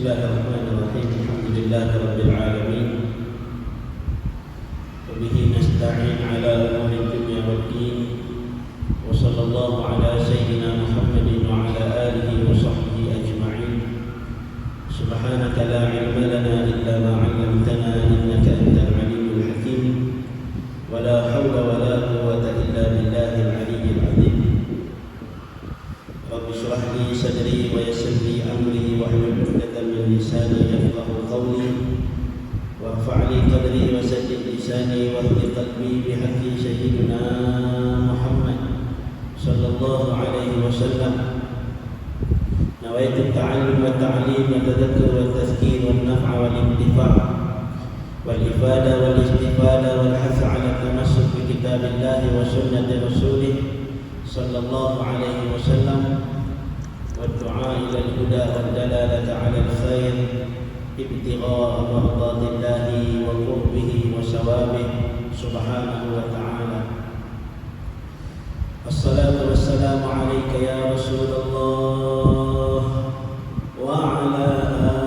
Bismillahirrahmanirrahim. Alhamdulillahirabbil alamin. Wa bihi nasta'in 'ala umuri dunya waddin. Wa sallallahu 'ala sayyidina Muhammadin wa 'ala alihi wa sahbihi ajma'in. Subhanaka la 'ilma lana illa ma 'allamtana innaka antal 'alimul hakim. Wa la hawla wa la quwwata illa billahil 'aliyyil 'azim. Rabbi shrah li sadri wa yassir li amri wahlul 'uqdatam min lisani yafqahu qawli warfa' li qadri wa saddid lisani wahdi qalbi bihaqqi sayyidina Muhammad sallallahu alaihi wasallam. Nawaitu ta'allum wa ta'lim wa tadhakkur wa tazkir wa naf'a wal intifa' wal ifada wal istifada wal hath 'ala tamassuk bi kitabillahi wa sunnati rasulih sallallahu alaihi wasallam wa du'a ila al-huda wal dalalata 'ala al-khair ibtigha'a mardatillahi wa qurbihi wa sawabihi subhanahu wa ta'ala. Assalatu wassalamu alayka ya Rasulullah wa ala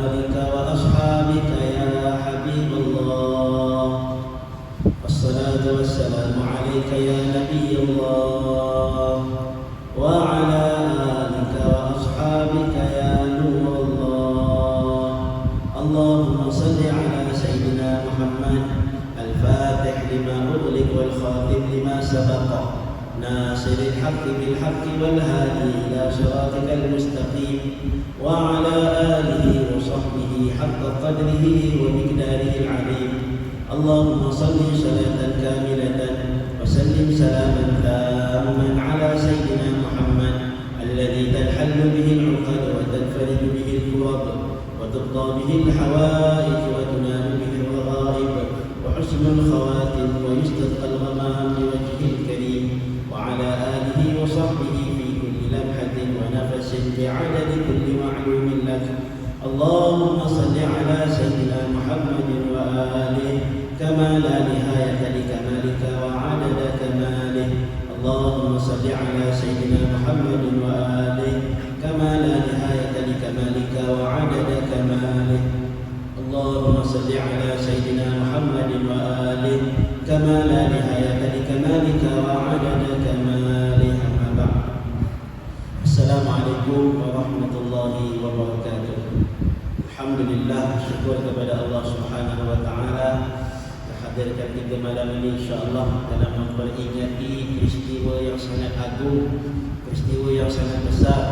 alika wa ashabika ya Habibullah. Assalatu wassalamu alayka ya Nabiyullah wa ala alika wa ashabika ya Nurullah. Allahumma salli ala Sayyidina Muhammad al-Fatih lima ughliq wal khatim lima sabaqa nasiril haqqi bil haqqi wal hadi ila siratikal mustaqim wa ala alihi wa sahbihi haqqa qadrihi wa miqdarihi al-'azim. Allahumma salli salatan kamilatan wa sallim salaman tamman ala sayyidina Muhammad alladhi tanhallu bihi al-'uqad wa tanfariju bihi al-kurab wa tuqda bihi al-hawaij wa tunalu bihi al-raghaib wa husnul khawatim wa yustasqa al-ghamam biwajhihi al-karim wa ala alihi wa sahbihi fi kulli lamhatin wa nafasin bi'adadi kulli ma'lumin lak. Allahumma salli ala sayyidina Muhammadin wa alihi kama la nihayata li kamalika wa 'adada kamalih. Allahumma salli ala sayyidina Muhammadin wa alihi kama la nihayata li kamalika wa 'adada kamalih. Allahumma salli ala sayyidina Muhammadin wa alihi kama la nihayata li kamalika wa 'adada kamalih. Amma ba'd. Assalamualaikum warahmatullahi wabarakatuh. Alhamdulillah, syukur kepada Allah Subhanahu wa taala hadirkan kita malam ini insya-Allah dalam memperingati peristiwa yang sangat agung, peristiwa yang sangat besar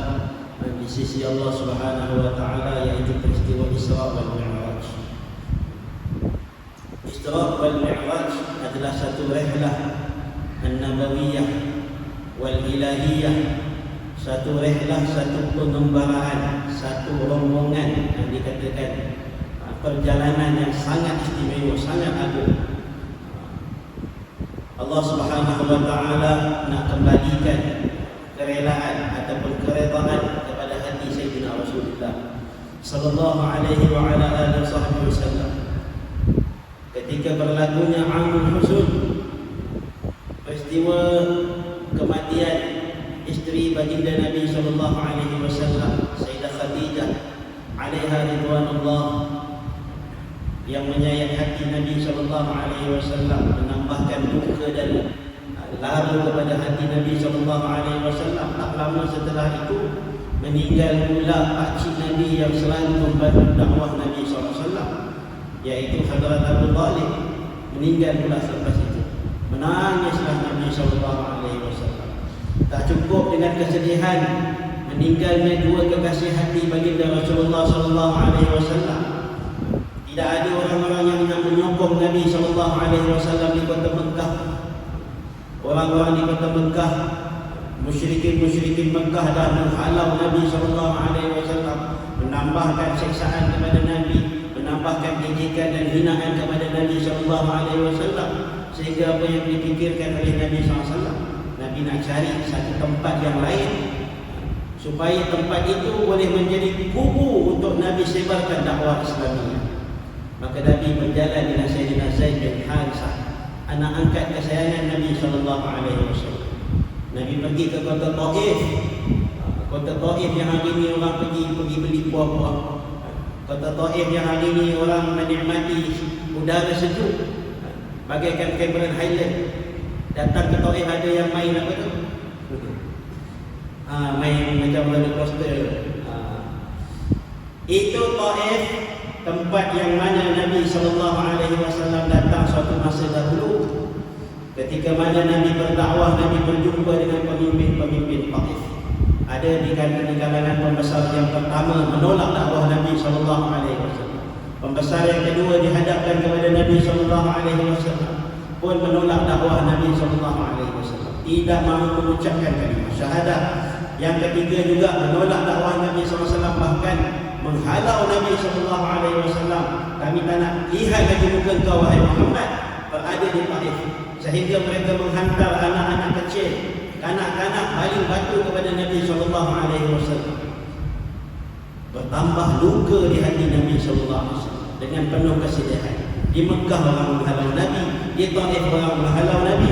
di sisi Allah Subhanahu wa taala, yaitu peristiwa Isra wal Mi'raj. Isra wal Mi'raj adalah satu rihlah an-nabawiyah wal ilahiyah, satu rihlah, satu pengembaraan, satu rombongan yang dikatakan perjalanan yang sangat istimewa, sangat agung. Allah Subhanahu wa taala nak kembalikan kerelaan ataupun keredaan kepada hati Sayyidina Rasulullah sallallahu alaihi wa ala alihi wasallam ketika berlakunya Amul Huzn, peristiwa kematian isteri baginda Nabi sallallahu alaihi wasallam Sayyidah Khadijah alaiha ridwanullah, yang menyayat hati Nabi sallallahu alaihi wasallam, menambahkan duka dan lalu kepada hati Nabi sallallahu alaihi wasallam. Tak lama setelah itu meninggal pula pakcik Nabi yang selalu membantu dakwah Nabi sallallahu alaihi wasallam, iaitu Hadrat Abu Talib. Meninggal pula selepas itu. Menangislah Nabi sallallahu alaihi wasallam. Tak cukup dengan kesedihan meninggalnya dua kekasih hati baginda Rasulullah sallallahu alaihi wasallam, tidak ada orang-orang yang menyokong Nabi sallallahu alaihi wasallam di kota Mekah. Orang-orang di kota Mekah, musyrikin Mekah dah menghalau Nabi sallallahu alaihi wasallam, menambahkan siksaan kepada Nabi, menambahkan ejekan dan hinaan kepada Nabi sallallahu alaihi wasallam, sehingga apa yang dipikirkan oleh Nabi sallallahu alaihi wasallam, Nabi nak cari satu tempat yang lain supaya tempat itu boleh menjadi kubu untuk Nabi sebarkan dakwah Islamiyah. Maka Nabi berjalan dengan Sayyidina Zaid bin Harithah, anak angkat kesayangan Nabi sallallahu alaihi wasallam. Nabi pergi ke kota Taif. Kota Taif yang hari ini orang pergi beli buah-buah. Kota Taif yang hari ini orang menikmati udara sejuk bagaikan Cameron Highland. Datang ke Taif ada yang main apa tu? Main macam roller coaster. Itu Taif, tempat yang mana Nabi SAW datang suatu masa dahulu. Ketika mana Nabi berdakwah, Nabi berjumpa dengan pemimpin-pemimpin Taif. Ada di kalangan pembesar yang pertama menolak dakwah Nabi SAW. Pembesar yang kedua dihadapkan kepada Nabi SAW pun menolak dakwah Nabi SAW. Tidak mahu mengucapkan kalimah syahadat. Yang ketiga juga menolak dakwah Nabi SAW, bahkan menghalau Nabi SAW. Kami tak nak lihat lagi muka kau wahai Muhammad berada di Taif. Sehingga mereka menghantar anak-anak kecil, kanak-kanak baling batu kepada Nabi SAW. Bertambah luka di hati Nabi SAW dengan penuh kesedihan. Di Mekah orang menghalau Nabi, di Taif orang menghalau Nabi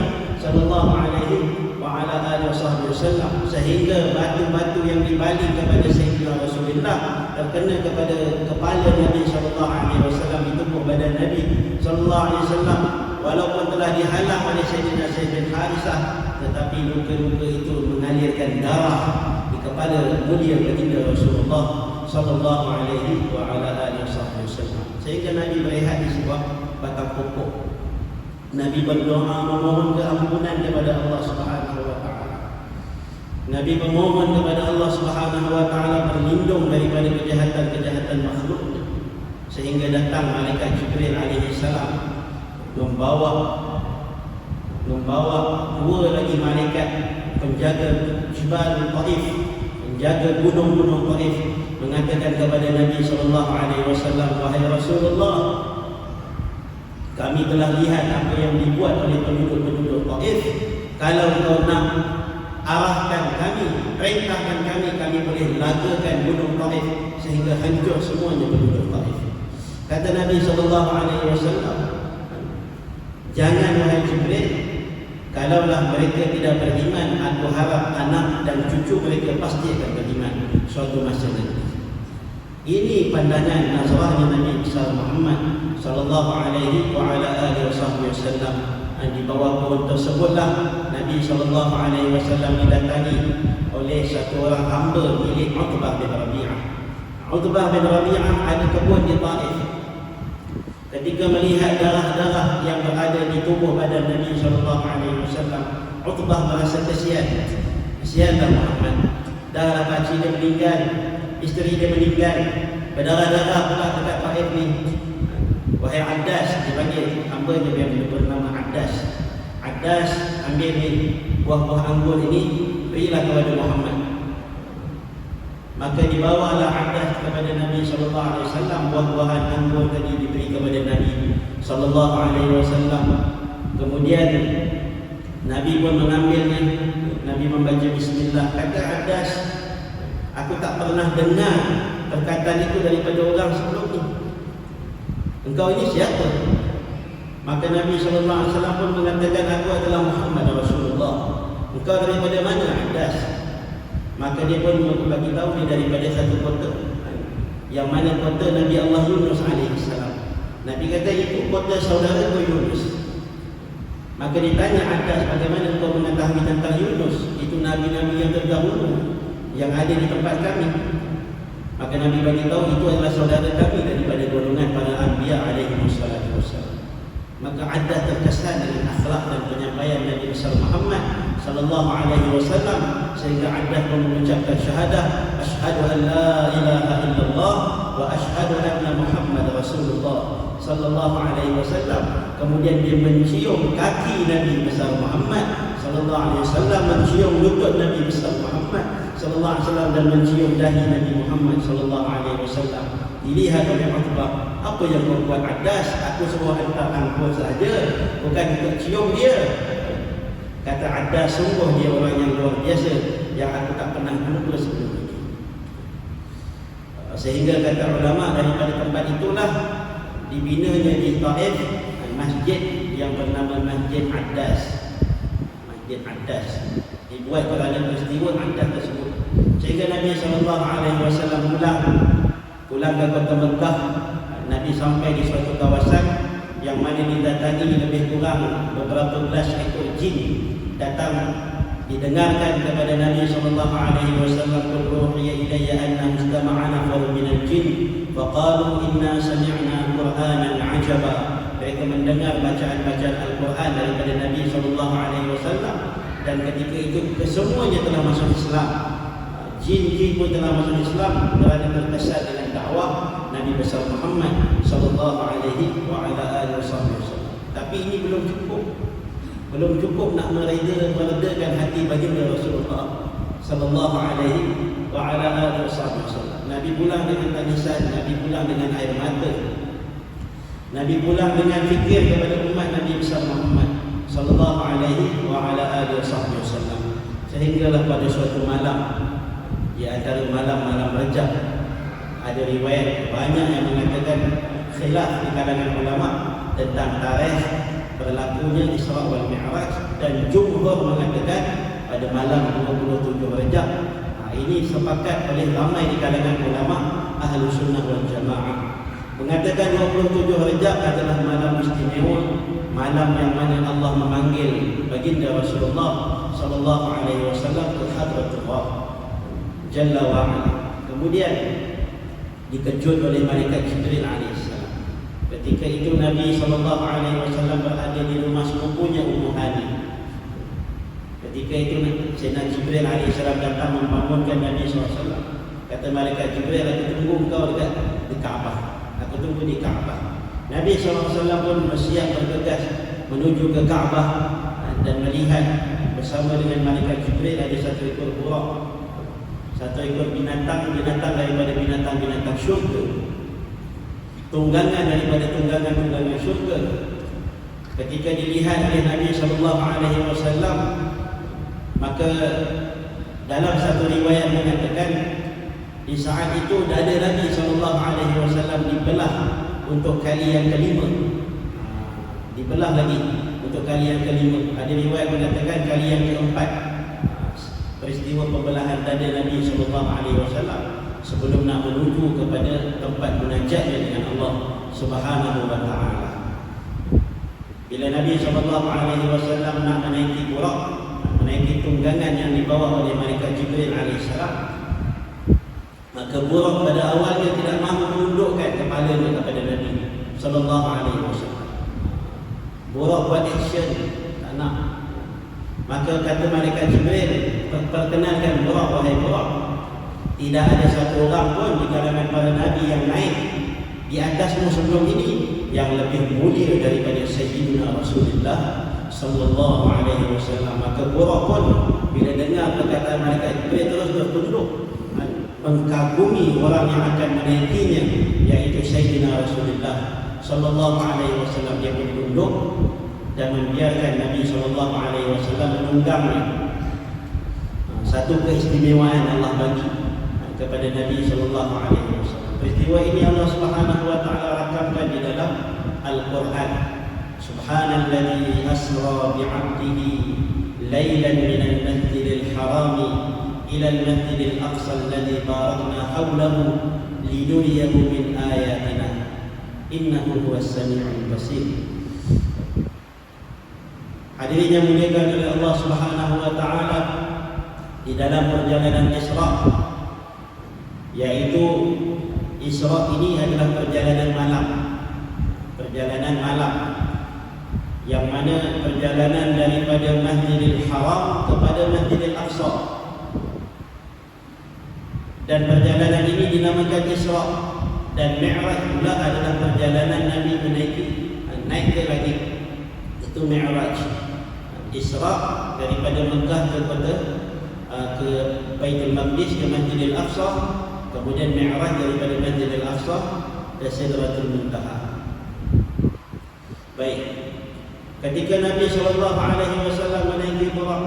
SAW, sehingga batu-batu yang dibaling kepada Sayyidina Rasulullah terkena kepada kepala Nabi SAW, ditumpuk badan Nabi SAW. Walaupun telah dihalang oleh Sayyidina Zaid bin Harithah, tetapi luka-luka itu mengalirkan darah di kepala mulia baginda Rasulullah sallallahu alaihi wa ala alihi wasallam. Sehingga Nabi berehat di sebuah batang pokok. Nabi berdoa memohon keampunan kepada Allah Subhanahu wa taala. Nabi memohon kepada Allah Subhanahu wa taala berlindung daripada kejahatan-kejahatan makhluk. Sehingga datang malaikat Jibril alaihi salam membawa dua lagi malaikat penjaga Jibal Taif, penjaga gunung-gunung Taif, mengatakan kepada Nabi SAW, wahai Rasulullah, kami telah lihat apa yang dibuat oleh penduduk-penduduk Taif. Kalau kau nak arahkan kami, perintahkan kami, kami boleh lagakan gunung Taif sehingga hancur semuanya penduduk Taif. Kata Nabi SAW, jangan wahai Jibril, kalaulah mereka tidak beriman, aku harap anak dan cucu mereka pasti akan beriman suatu masa nanti. Ini pandangan nazarahnya Nabi besar Muhammad sallallahu alaihi wa ala alihi wasallam. Di bawah pohon tersebutlah Nabi sallallahu alaihi wasallam didatangi oleh satu orang hamba milik Utbah bin Rabi'ah. Utbah bin Rabi'ah ada kebun di Taif. Ketika melihat darah-darah yang berada di tubuh badan Nabi SAW, Utbah merasa kesian. Kesianlah Muhammad. Darah pakcik dia meninggal, isteri dia meninggal, berdarah-darah pula dekat Taif ni. Wahai Addas, dipanggil hamba dia yang bernama Addas. Addas, ambil ni buah-buah anggur ini, berilah kepada Muhammad. Maka dibawalah Addas kepada Nabi SAW. Buah-buahan anggur tadi diberi kepada Nabi SAW. Kemudian Nabi pun mengambilnya. Nabi membaca Bismillah. Kata Addas, aku tak pernah dengar perkataan itu daripada orang sebelum ini. Engkau ini siapa? Maka Nabi SAW pun mengatakan, aku adalah Muhammad Rasulullah. Engkau daripada mana Addas? Maka dia pun bagi tahu dia daripada satu kota, yang mana kota Nabi Allah Yunus alaihissalam. Nabi kata itu kota saudara ku Yunus. Maka ditanya Addas, bagaimana engkau mengetahui tentang Yunus? Itu nabi-nabi yang terdahulu yang ada di tempat kami. Maka Nabi bagi tahu itu adalah saudara kami daripada golongan para anbiya alaihi wassalatu wassalam. Maka Addas terkesan dengan akhlak dan penyampaian Nabi besar Muhammad sallallahu alaihi wasallam, sehingga Addas pun mengucapkan syahadah, asyhadu an la ilaha illallah wa asyhadu anna Muhammad Rasulullah sallallahu alaihi wasallam. Kemudian dia mencium kaki Nabi besar Muhammad sallallahu alaihi wasallam, mencium lutut Nabi besar Muhammad sallallahu alaihi wasallam, dan mencium dahi Nabi Muhammad sallallahu alaihi wasallam. Dilihat oleh Utbah, apa yang membuat Addas? Aku suruh hantar anggur saja, bukan untuk cium dia. Kata Addas, sungguh dia orang yang luar biasa, yang aku tak pernah jumpa sebelum ini. Sehingga kata ulama, daripada tempat itulah dibinanya di Taif masjid yang bernama Masjid Addas. Masjid Addas dibuat kerana peristiwa Addas tersebut. Sehingga Nabi SAW pulang pulang ke kota Mekah, Nabi sampai di suatu kawasan yang mana didatangi lebih kurang beberapa belas ekor jin datang didengarkan kepada Nabi SAW, "Qul ruhiya ilayya anna mustama'ana nafarun minal jin faqalu inna sami'na Qur'anan 'ajaba." Mereka mendengar bacaan-bacaan Al-Quran daripada Nabi SAW, dan ketika itu kesemuanya telah masuk Islam. Jin-jin pun telah masuk Islam kerana terkesan dengan dakwah Nabi besar Muhammad SAW. Tapi ini belum cukup nak meredakan hati baginda Rasulullah SAW. Nabi pulang dengan tangisan, Nabi pulang dengan air mata, Nabi pulang dengan fikir kepada umat Nabi besar Muhammad SAW. Sehinggalah pada suatu malam, di antara malam-malam Rajab, ada riwayat banyak yang mengatakan khilaf di kalangan ulama tentang tarikh berlakunya Isra wal Mi'raj, dan jumhur mengatakan pada malam 27 Rajab. Ini sepakat oleh ramai di kalangan ulama Ahlu Sunnah wal Jamaah, mengatakan 27 Rajab adalah malam istimewa, malam yang mana Allah memanggil baginda Rasulullah SAW ke Hadratullah Jalla wa'ala. Kemudian dikejut oleh malaikat Jibril AS. Ketika itu Nabi SAW berada di rumah sepupunya Ummu Hani. Ketika itu Sayyidina Jibril AS datang membangunkan Nabi SAW. Kata malaikat Jibril, "Aku tunggu kau di Kaabah. Aku tunggu di Kaabah." Nabi SAW pun bersiap bergegas menuju ke Kaabah dan melihat bersama dengan malaikat Jibril ada satu ekor buraq, satu ekor binatang daripada binatang-binatang syurga, tunggangan daripada tunggangan-tunggangan syurga. Ketika dilihat oleh Nabi SAW, maka dalam satu riwayat mengatakan di saat itu dada Nabi SAW dibelah untuk kali yang kelima. Dibelah lagi untuk kali yang kelima. Ada riwayat mengatakan kali yang keempat. Peristiwa pembelahan dada Nabi SAW sebelum nak menuju kepada tempat munajatnya dengan Allah Subhanahu wa Ta'ala. Bila Nabi SAW nak menaiki buraq, menaiki tunggangan yang dibawa oleh malaikat Jibril AS, maka buraq pada awalnya tidak mahu menundukkan kepalanya kepada Nabi SAW. Buraq buat action, tak nak. Maka kata malaikat Jibril, "Perkenalkan buraq, wahai buraq. Tidak ada satu orang pun di kalangan para nabi yang naik di atasmu sebelum ini yang lebih mulia daripada Sayyidina Rasulullah SAW." Maka buraq pun bila dengar perkataan malaikat Jibril terus bertunduk mengkagumi orang yang akan menaikinya, yaitu Sayyidina Rasulullah SAW. Dia pun tunduk dan membiarkan Nabi SAW menunggangnya. Satu keistimewaan Allah bagi kepada Nabi SAW. Peristiwa ini Allah Subhanahu wa Ta'ala rakamkan di dalam Al-Quran. Subhanalladzi asra bi'abdihi laylan minal masjidil harami ila al-masjidil aqsa alladzi barakna hawlahu linuriyahu min ayatina innahu huwas sami'ul basir. Hadirin yang dimuliakan oleh Allah Subhanahu wa Ta'ala, di dalam perjalanan Isra, yaitu Isra ini adalah perjalanan malam. Perjalanan malam yang mana perjalanan daripada Masjidil Haram kepada Masjidil Aqsa. Dan perjalanan ini dinamakan Isra, dan Mi'raj pula adalah perjalanan Nabi naik ke langit. Itu Mi'raj. Isra daripada Mekah ke Baitul Maqdis ke Masjidil Aqsa, kemudian Mi'raj daripada Masjidil Aqsa ke Sidratul Muntaha. Baik. Ketika Nabi SAW menaiki buraq,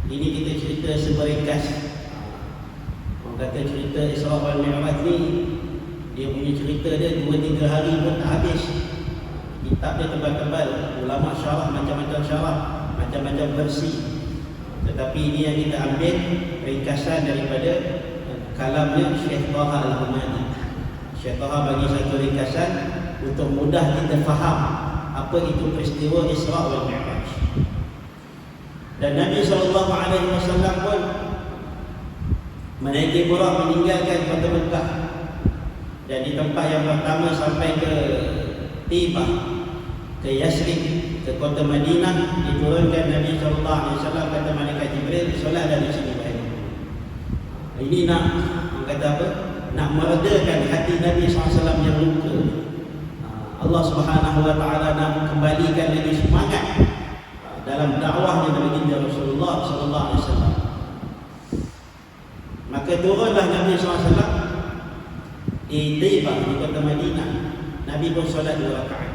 ini kita cerita seberingkas. Orang kata cerita Isra wal Mi'raj ni, dia punya cerita dia 2-3 hari pun tak habis. Kitab dia tebal-tebal, ulama syarah macam-macam syarah, macam-macam versi. Tetapi ini yang kita ambil ringkasan daripada kalamnya Syekh Taha Al-Hamadi. Syekh Taha bagi satu ringkasan untuk mudah kita faham apa itu peristiwa Isra wal Mi'raj. Dan Nabi SAW pun menaiki burak meninggalkan kota Mekah, dan di tempat yang pertama sampai ke Tibah, ke Yasrib, ke kota Madinah, diturunkan Nabi SAW, kata malaikat Jibril, solatlah di sini. Ini nak kata apa? Nak meredakan hati Nabi SAW yang luka. Allah Subhanahu Wa Taala nak kembalikan lagi semangat dalam dakwahnya baginda Rasulullah sallallahu alaihi wasallam. Maka turunlah Nabi SAW di Tibah, di kota Madinah. Nabi pun solat 2 rakaat.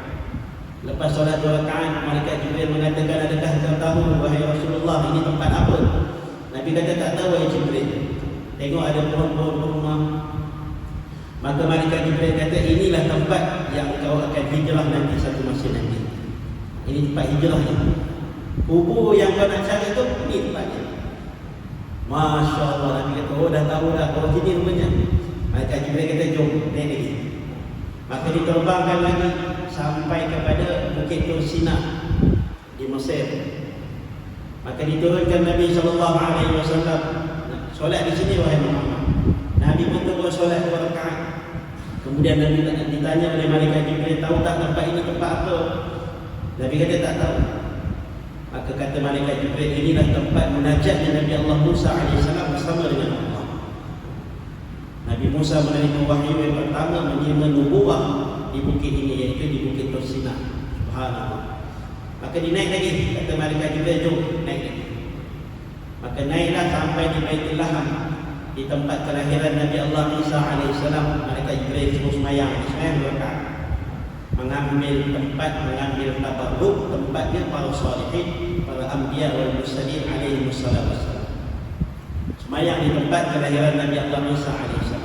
Lepas solat 2 rakaat, malaikat Jibril mengatakan, adakah kau tahu wahai Rasulullah ini tempat apa? Nabi kata, tak tahu wahai Jibril. Tengok ada pohon-pohon kurma. Maka malaikat Jibril kata, inilah tempat yang kau akan hijrah nanti satu masa nanti. Ini tempat hijrahnya. Kubur yang kau nak cari tu, ini tempatnya. Masya Allah, Nabi kata, oh dah tahu dah, oh sini rupanya. Malaikat Jibril kata, jom, naik lagi. Maka diterbangkan lagi sampai kepada Bukit Tur Sina di Mesir. Maka diturunkan Nabi SAW, solat di sini wahai Muhammad. Nabi pun turun solat 2 rakaat. Kemudian Nabi ditanya oleh malaikat Jibril, tahu tak tempat ini tempat apa? Nabi kata tak tahu. Maka kata malaikat Jibril, inilah tempat munajatnya Nabi Allah Musa AS bersama dengan Allah. Nabi Musa menerima wahyu yang pertama menerima nubuwah di bukit ini, iaitu di Bukit Tur Sina. Subhanallah. Maka dinaik lagi, kata malaikat Jibril, jom naik lagi. Maka naiklah sampai di Baitul Laham, di tempat kelahiran Nabi Allah Isa AS. Malaikat Jibril suruh semayang 2 rakaat, mengambil tempat, mengambil tabarruk tempatnya para salihin, para anbiya wal mursalin alaihi wassalam. Semayang di tempat kelahiran Nabi Allah Isa AS.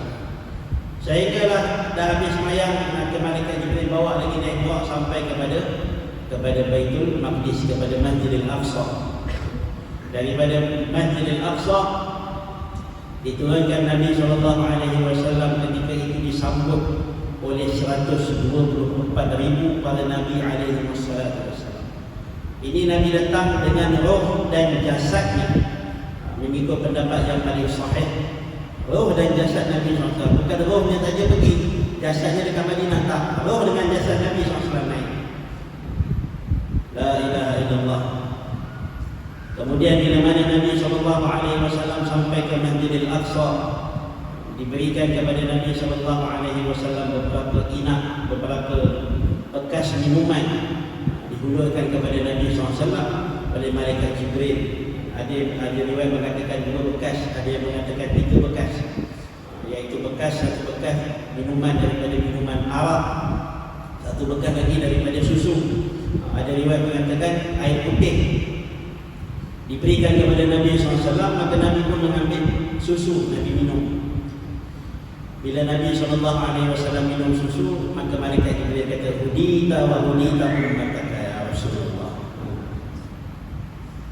Sehinggalah dah habis semayang, maka malaikat Jibril bawa lagi naik burak sampai kepada Baitul Maqdis, kepada Masjidil Aqsa. Daripada Masjidil Aqsa diturunkan Nabi SAW, ketika itu disambut oleh 124,000 para Nabi SAW. Ini Nabi datang dengan roh dan jasadnya, mengikut pendapat yang paling sahih. Roh dan jasad Nabi SAW, bukan rohnya saja pergi, jasadnya dekat Madinah, tak. Roh dengan jasad Nabi SAW naik. La ilaha illallah. Kemudian bila mana Nabi SAW sampai ke Masjidil Aqsa, diberikan kepada Nabi SAW beberapa inak, beberapa bekas minuman, dihulurkan kepada Nabi SAW oleh malaikat Jibril. Ada riwayat mengatakan 2 bekas, ada yang mengatakan 3 bekas, iaitu satu bekas minuman daripada minuman arak, satu bekas lagi daripada susu. Ada riwayat mengatakan air putih diberikan kepada Nabi SAW. Maka Nabi pun mengambil susu, Nabi minum. Bila Nabi SAW minum susu, maka malaikat Jibril kata, hudita wa hudita ummataka ya Rasulullah.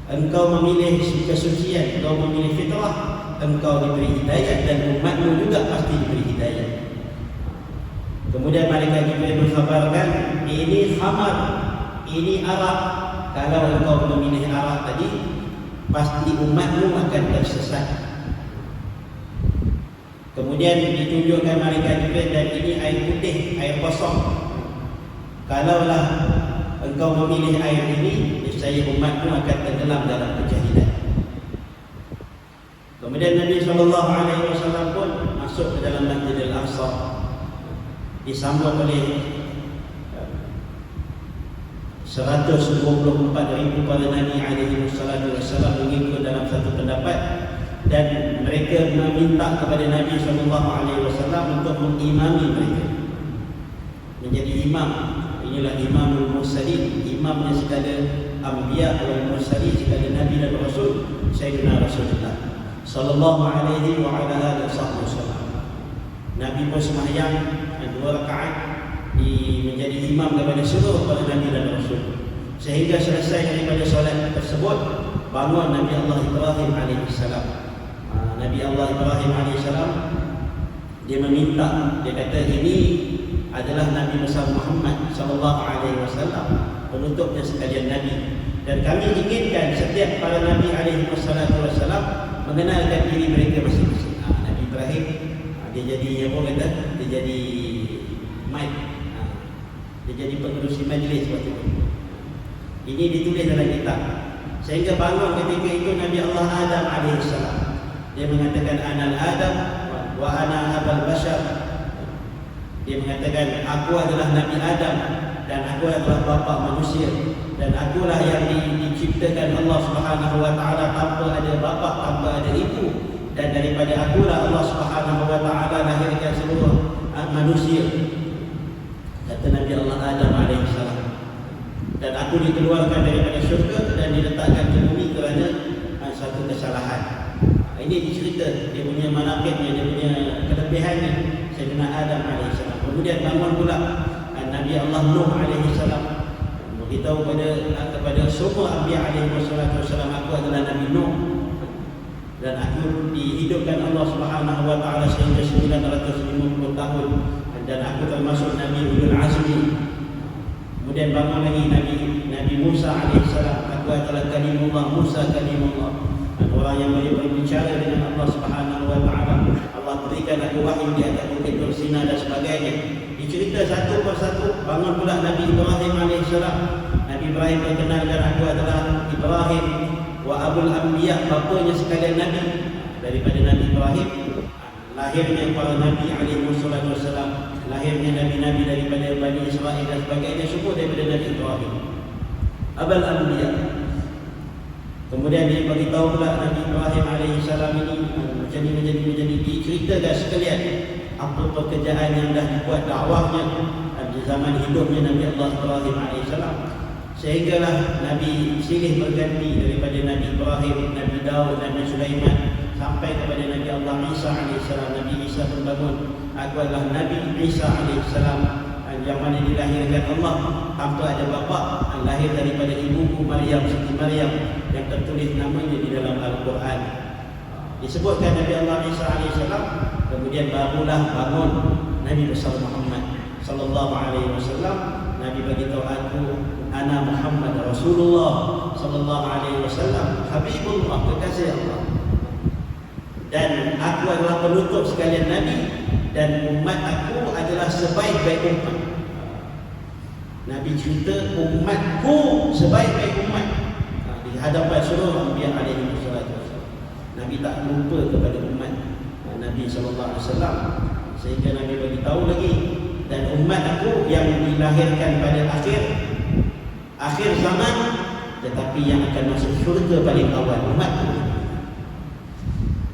Engkau memilih kesucian, engkau memilih fitrah, engkau diberi hidayah, dan umatmu juga pasti diberi hidayah. Kemudian malaikat Jibril berkhabarkan, ini khamar, ini arak. Kalau engkau memilih arak tadi, pasti umatmu akan tersesat. Kemudian ditunjukkan malaikat Jibril, dan ini air putih, air kosong. Kalaulah engkau memilih air ini, niscaya umatmu akan tenggelam dalam kejahilan. Kemudian Nabi SAW pun masuk ke dalam Masjidil Aqsa, disambut oleh 124,000 para Nabi SAW mengikut dalam satu pendapat. Dan mereka meminta kepada Nabi SAW untuk mengimami mereka, menjadi imam. Inilah imamul mursalin, imamnya segala anbiya wal mursalin, segala nabi dan rasul, Sayyidina Rasulullah sallallahu alaihi wa ala alihi wasallam. Nabi pun sembahyang 2 rakaat menjadi imam kepada seluruh para nabi dan rasul. Sehingga selesai daripada solat tersebut, bangun Nabi Allah Ibrahim alaihissalam. Nabi Allah Ibrahim alaihissalam Dia meminta, dia kata ini adalah Nabi besar Muhammad sallallahu alaihi wasallam, penutupnya sekalian nabi. Dan kami inginkan setiap para nabi alaihi wasallam mengenalkan diri mereka masing-masing. Nabi Ibrahim dia jadi apa kata? Dia jadi mic. Dia jadi pengerusi majlis waktu itu. Ini ditulis dalam kitab. Sehingga bangun ketika itu Nabi Allah Adam alaihissalam. Dia mengatakan anal Adam wa ana abul bashar. Dia mengatakan aku adalah Nabi Adam dan aku adalah bapa manusia, dan akulah yang diciptakan Allah Subhanahu wa taala tanpa ada bapa, tanpa ada ibu, dan daripada akulah Allah Subhanahu wa taala lahirkan seluruh manusia, kata Nabi Allah Adam alaihissalam. Dan aku dikeluarkan daripada syurga dan diletakkan ke bumi kerana satu kesalahan. Ini dicerita dia punya manaqibnya, dia punya kelebihannya Sayyidina Adam alaihissalam. Kemudian bangun pula Nabi Allah Nuh alaihissalam beritahu kepada semua Nabi alaihissalam, aku adalah Nabi Nuh dan aku dihidupkan Allah Subhanahu wa taala sehingga 950 tahun, dan aku termasuk Nabi Ulul Azmi. Kemudian bangun lagi Nabi Musa alaihissalam, aku adalah kalimullah, Musa kalimullah, orang yang boleh berbicara dengan Allah Subhanahu wa taala. Allah berikan aku wahyu di atas bukit Tur Sina dan sebagainya. Dicerita satu persatu. Bangun pula Nabi Ibrahim alaihissalam. Nabi Ibrahim perkenalkan aku adalah Ibrahim wa abul anbiya, bapanya sekalian nabi. Daripada Nabi Ibrahim lahirnya para nabi alaihi wasallam, lahirnya nabi-nabi daripada Bani Israel dan sebagainya, semua daripada Nabi Ibrahim abul anbiya. Kemudian dia beritahu pula Nabi Ibrahim alaihissalam ini menjadi diceritakan sekalian apa pekerjaan yang dah dibuat dakwahnya di zaman hidupnya Nabi Allah Ibrahim alaihissalam, sehinggalah Nabi silih berganti daripada Nabi Ibrahim, Nabi Daud, Nabi Sulaiman sampai kepada Nabi Allah Isa alaihissalam. Nabi Isa berbangun, aku adalah Nabi Isa alaihissalam yang mana dilahirkan Allah tanpa ada bapa, lahir daripada ibuku Maryam, Siti Maryam, yang tertulis namanya di dalam Al-Quran. Disebutkan Nabi Allah Isa alaihissalam. Kemudian barulah bangun Nabi besar Muhammad sallallahu alaihi wasallam. Nabi beritahu aku ana Muhammad Rasulullah sallallahu alaihi wasallam, Habibullah, kekasih Allah, dan aku adalah penutup sekalian nabi, dan umat aku adalah sebaik-baik umat. Nabi cerita umatku sebaik-baik umat di hadapan seluruh Anbiya alaihi wasallam. Nabi tak lupa kepada umat Nabi SAW, sehingga Nabi beritahu lagi, dan umat aku yang dilahirkan pada akhir zaman, tetapi yang akan masuk syurga paling awal, umat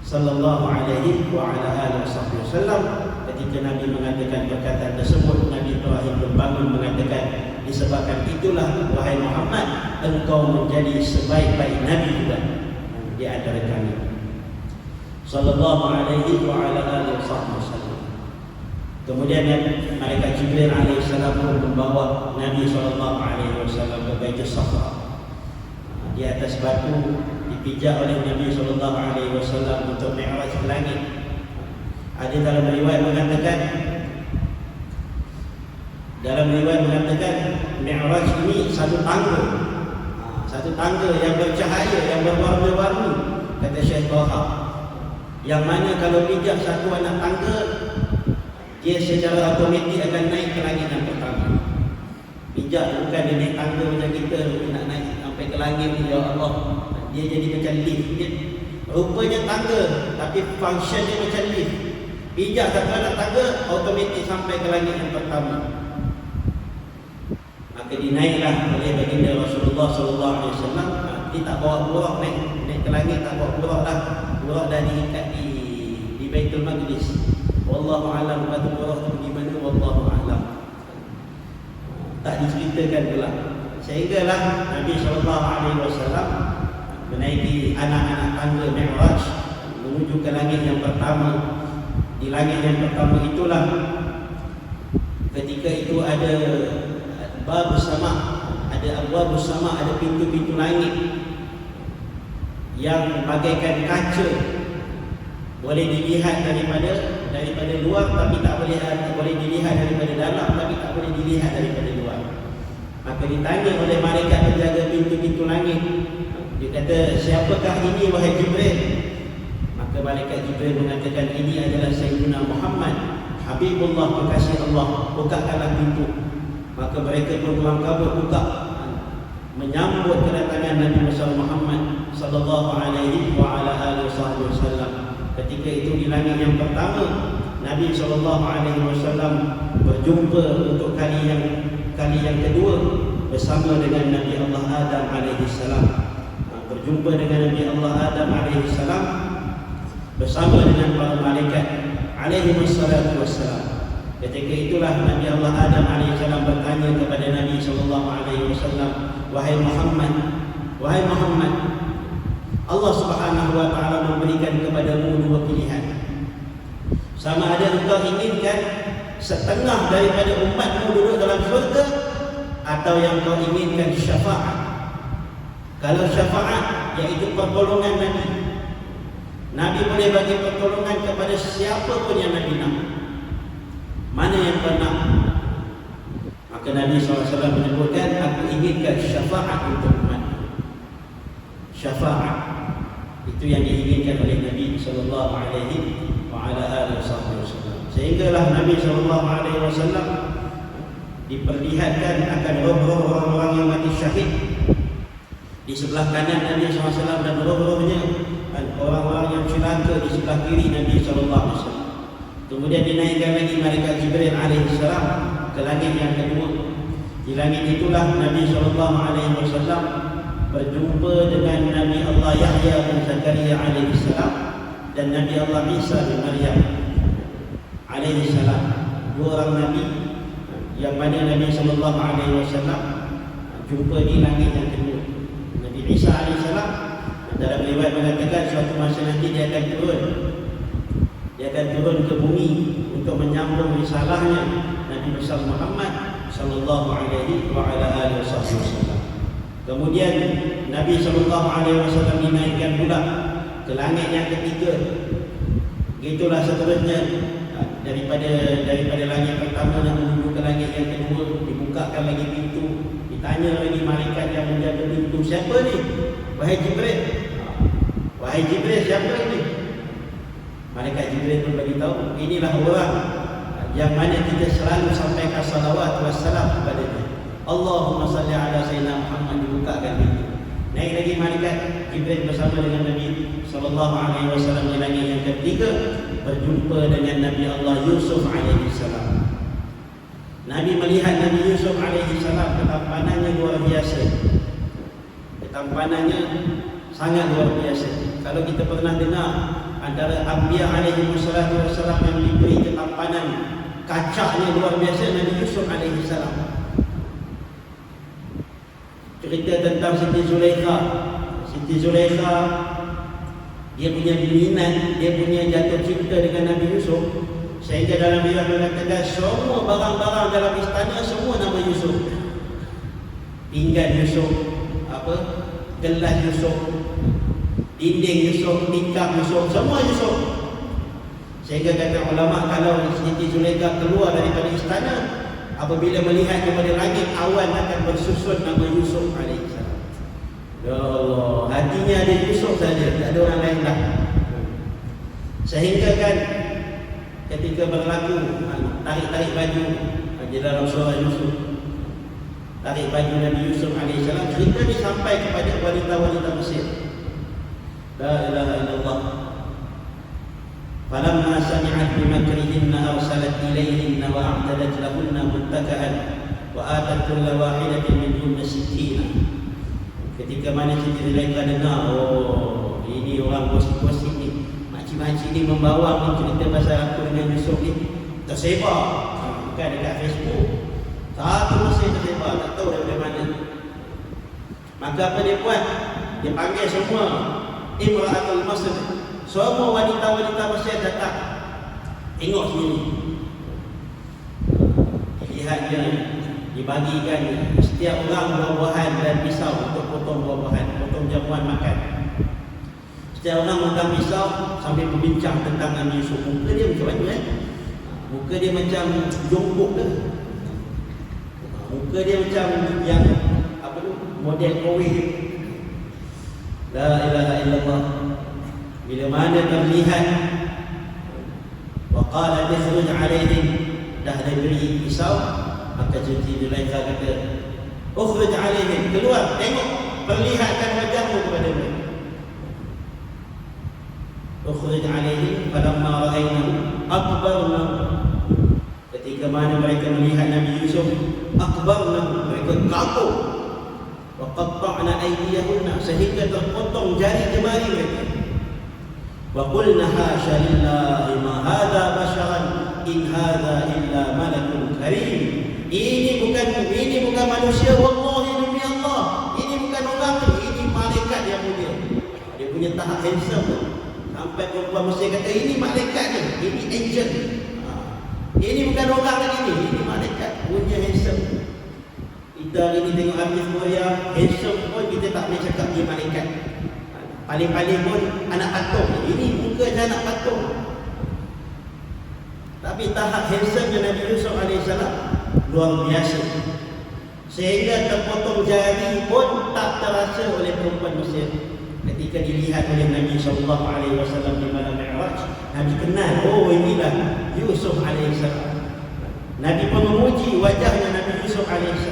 sallallahu alaihi wa ala alihi wasallam. Ketika Nabi mengatakan perkataan tersebut, Nabi Ibrahim berbangun mengatakan, disebabkan itulah wahai Muhammad, engkau menjadi sebaik-baik nabi juga di antara kami sallallahu alaihi wa ala alihi wasallam. Kemudian malaikat Jibril alaihissalam pun membawa Nabi sallallahu alaihi wasallam ke Baitul Safa. Di atas batu dipijak oleh Nabi sallallahu alaihi wasallam untuk mi'raj ke langit. Ada dalam riwayat mengatakan mi'raj ini satu tangga yang bercahaya, yang berwarna-warni, kata Syekh Taha, yang mana kalau pijak satu anak tangga, dia secara otomatik akan naik ke langit yang pertama. Pijak bukan dia naik tangga macam kita nak naik sampai ke langit, ya Allah, dia jadi macam lift. Rupanya tangga tapi function dia macam lift. Pijak satu anak tangga, otomatik sampai ke langit yang pertama. Maka dinaiklah oleh baginda Rasulullah sallallahu alaihi wasallam. Dia tak bawa burak naik ke langit, tak bawa burak dah. Burak dah diikat di Baitul Maqdis. Wallahu a'lam batu burak itu di mana, wallahu a'lam. Tak diceritakan pula. Sehinggalah Nabi sallallahu alaihi wasallam menaiki anak-anak tangga Mi'raj menuju ke langit yang pertama. Di langit yang pertama itulah ketika itu ada bab sama, ada abwab sama, ada pintu-pintu langit yang bagaikan kaca Boleh dilihat daripada luar, tapi tak boleh dilihat daripada dalam, tapi tak boleh dilihat daripada luar. Maka ditanya oleh malaikat penjaga pintu-pintu langit, dia kata, siapakah ini wahai Jibril? Maka malaikat Jibril mengatakan, ini adalah Sayyidina Muhammad, Habibullah, kekasih Allah, bukakanlah pintu. Maka mereka berkelang-kabut buka, menyambut kedatangan Nabi Muhammad sallallahu alaihi wa ala alihi wasallam. Ketika itu di langit yang pertama, Nabi sallallahu alaihi wasallam berjumpa untuk kali yang kedua bersama dengan Nabi Allah Adam alaihi salam. Berjumpa dengan Nabi Allah Adam alaihi salam bersama dengan para malaikat alaihi wassalatu wassalam. Ketika itulah Nabi Allah Adam alaihi salam bertanya kepada Nabi sallallahu alaihi wasallam, wahai Muhammad, Allah Subhanahu wa taala memberikan kepadamu dua pilihan. Sama ada engkau inginkan setengah daripada umatmu duduk dalam syurga, atau yang kau inginkan syafaat. Kalau syafaat, iaitu pertolongan Nabi boleh bagi pertolongan kepada siapa pun yang Nabi nak. Mana yang kau nak? Maka Nabi SAW menyebutkan, aku inginkan syafaat untuk umatku. Syafaat itu yang diinginkan oleh Nabi sallallahu alaihi wa ala alihi wasallam. Sehinggalah Nabi sallallahu alaihi wasallam diperlihatkan akan roh-roh orang-orang yang mati syahid di sebelah kanan Nabi SAW, dan roh-rohnya orang-orang yang celaka di sebelah kiri Nabi sallallahu alaihi wasallam. Kemudian dinaikkan lagi malaikat Jibril alaihi salam ke langit yang kedua. Di langit itulah Nabi sallallahu alaihi wasallam berjumpa dengan Nabi Allah Yahya bin Zakaria alaihi salam dan Nabi Allah Isa bin Maryam alaihi salam. Dua orang nabi yang mana Nabi sallallahu alaihi wasallam jumpa di langit yang kedua. Nabi Isa alaihi salam dalam riwayat mengatakan suatu masa nanti dia akan turun ke bumi untuk menyambung risalahnya Nabi besar Muhammad sallallahu alaihi wa ala alihi wasallam. Kemudian Nabi sallallahu alaihi wasallam dinaikkan pula ke langit yang ketiga. Gitulah seterusnya, daripada langit pertama nak menuju ke langit yang kedua, dibukakan lagi pintu, ditanya lagi malaikat yang menjaga pintu, siapa ni? Wahai Jibril, siapa ni? Malaikat Jibril pun beritahu, inilah orang yang mana kita selalu sampaikan salawat wassalam kepadanya. Allahumma salli ala sayyidina Muhammad, dibukakan pintu. Naik lagi malaikat Jibril bersama dengan Nabi sallallahu alaihi wasallam di langit yang ketiga, berjumpa dengan Nabi Allah Yusuf alaihi salam. Nabi melihat Nabi Yusuf alaihi salam, ketampanannya luar biasa. Ketampanannya sangat luar biasa. Kalau kita pernah dengar antara Anbiya alaihi wassalatu wassalam yang diberi ketampanan kacaknya luar biasa, Nabi Yusuf alaihi salam. Cerita tentang Siti Zulaikha. Dia punya minat, dia punya jatuh cinta dengan Nabi Yusuf, sehingga dalam riwayat mengatakan semua barang-barang dalam istana semua nama Yusuf. Pinggan Yusuf, gelas Yusuf, dinding Yusuf, tikar Yusuf, semua Yusuf. Sehingga kata ulama, kalau Siti Zulaikha keluar daripada istana, apabila melihat kepada langit, awan akan bersusun nama Yusuf alaihissalam. Ya Allah, hatinya ada Yusuf saja, tak ada orang lain dah. Sehingga kan ketika berlaku tarik baju di dalam surah Yusuf, tarik baju Nabi Yusuf alaihissalam, cerita ni sampai kepada wanita-wanita Mesir. La ilaha illallah. Falamma sami'at bimakrihinna arsalat ilayhinna wa a'tadat lahunna muttaka'an wa atat kulla wahidatin minhunna sittina. Ketika mana Siti Zulaikha dengar, oh ini orang gosip-gosip ni, makcik-makcik ni membawa cerita pasal aku dengan Yusuf ni, tersebar bukan dekat Facebook, satu Mesir tersebar, tak tahu daripada mana. Maka apa dia buat? Dia panggil semua Imra'atul Masr, semua wanita-wanita Mesir datang tengok sendiri. Lihatnya dibagikan setiap orang buah-buahan dan pisau untuk potong buah-buahan, potong jamuan makan. Setiap orang memegang pisau sambil berbincang tentang Nabi Yusuf. Muka dia macam mana Muka dia macam jongkok ke? Muka dia macam yang apa tu, model kowe. La ilaha illallah. Bila mana terlihat wa qala takhruj alaihim, dah diberi pisau, maka Jibril kata ukhruj alaihim, keluar, tengok, perlihatkan wajahmu kepada mereka. Ukhruj alaihim falamma ra'aynahu akbarna, ketika mana mereka melihat Nabi Yusuf, akbarna, mereka kagum, wa qatta'na aydiyahunna, sehingga terpotong jari jemari mereka. Wa qulna hasya lillahi ma hadha basharan in hadha illa malakun karim. Ini bukan manusia, wallahi demi Allah, ini bukan orang, ini malaikat yang mulia. Dia punya tahap handsome tu. Sampai perempuan Mesir kata ini malaikat ni, ini angel. Ini bukan orang lagi ni, ini malaikat, punya handsome. Kita hari ni tengok Hafiz Muria, handsome pun kita tak boleh cakap dia malaikat. Paling-paling pun anak patung. Ini muka macam anak patung. Tapi tahap handsome Nabi Yusuf AS luar biasa, sehingga terpotong jari pun tak terasa oleh perempuan Mesir. Ketika dilihat oleh Nabi SAW di malam Mi'raj, Nabi kenal, oh inilah Yusuf AS. Nabi pun memuji wajahnya Nabi Yusuf AS.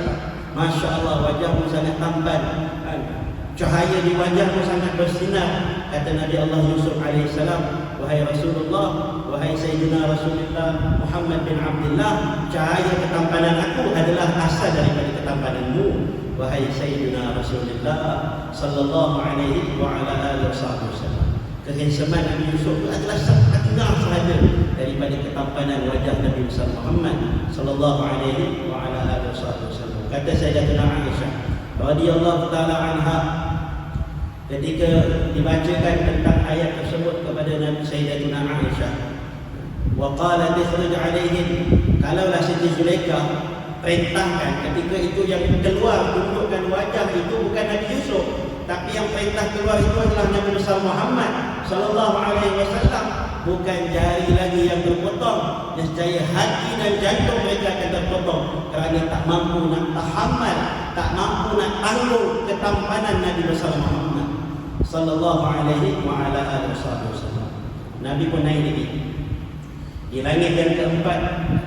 Masya Allah, wajahmu sangat tampan, cahaya di wajahmu sangat bersinar. Kata Nabi Allah Yusuf AS, wahai Rasulullah, wahai Sayyidina Rasulullah Muhammad bin Abdullah, cahaya ketampanan aku adalah asal daripada ketampananmu, wahai Sayyidina Rasulullah sallallahu alaihi wa ala alihi wasallam. Kehansaman Nabi Yusuf itu adalah setengah sahaja daripada ketampanan wajah Nabi Muhammad sallallahu alaihi wa ala alihi wasallam. Kata Sayyidatina Aisyah radhiyallahu taala anha, ketika dibacakan tentang ayat tersebut kepada Nabi Sayyidatina Aisyah, wa qala takhruj alaihim, kalaulah Siti Zulaikha perintahkan ketika itu yang keluar tunjukkan wajah itu bukan Nabi Yusuf, tapi yang perintah keluar itu adalah Nabi Muhammad sallallahu alaihi wasallam, bukan jari lagi yang berpotong, nescaya hati dan jantung mereka akan terpotong kerana tak mampu nak tahammal, tak mampu nak tanggung ketampanan Nabi Muhammad sallallahu alaihi wa ala alihi wasallam. Nabi pun naik lagi di langit yang keempat.